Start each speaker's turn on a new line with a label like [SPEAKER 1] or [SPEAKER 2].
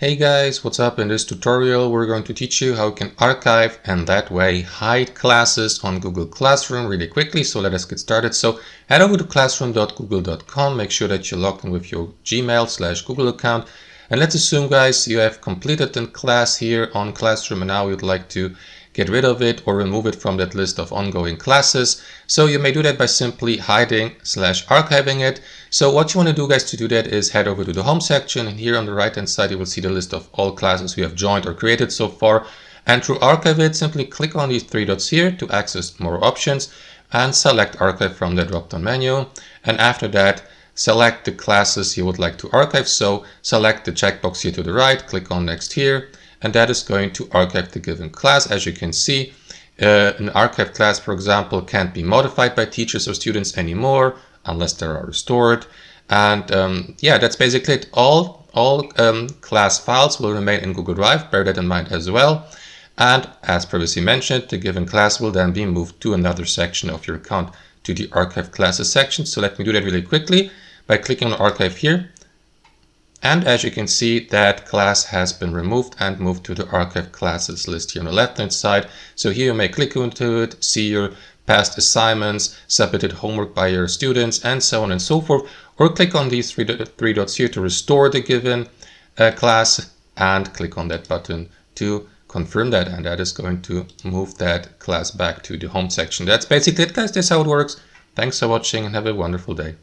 [SPEAKER 1] Hey guys, what's up? In this tutorial we're going to teach you how you can archive and that way hide classes on Google Classroom really quickly. So let us get started. So head over to classroom.google.com, make sure that you're logged in with your Gmail/Google account. And let's assume guys you have completed the class here on Classroom and now you'd like to get rid of it or remove it from that list of ongoing classes. So you may do that by simply hiding/archiving it. So what you want to do guys to do that is head over to the home section, and here on the right hand side you will see the list of all classes we have joined or created so far. And to archive it, simply click on these three dots here to access more options and select archive from the drop down menu. And after that, select the classes you would like to archive. So select the checkbox here to the right, click on next here, and that is going to archive the given class. As you can see, an archived class, for example, can't be modified by teachers or students anymore unless they are restored. And yeah, that's basically it. All class files will remain in Google Drive. Bear that in mind as well. And as previously mentioned, the given class will then be moved to another section of your account, to the archive classes section. So let me do that really quickly by clicking on archive here. And as you can see, that class has been removed and moved to the archive classes list here on the left hand side. So here you may click into it, see your past assignments, submitted homework by your students, and so on and so forth. Or click on these three dots here to restore the given class and click on that button to confirm that. And that is going to move that class back to the home section. That's basically it guys, that's how it works. Thanks for watching and have a wonderful day.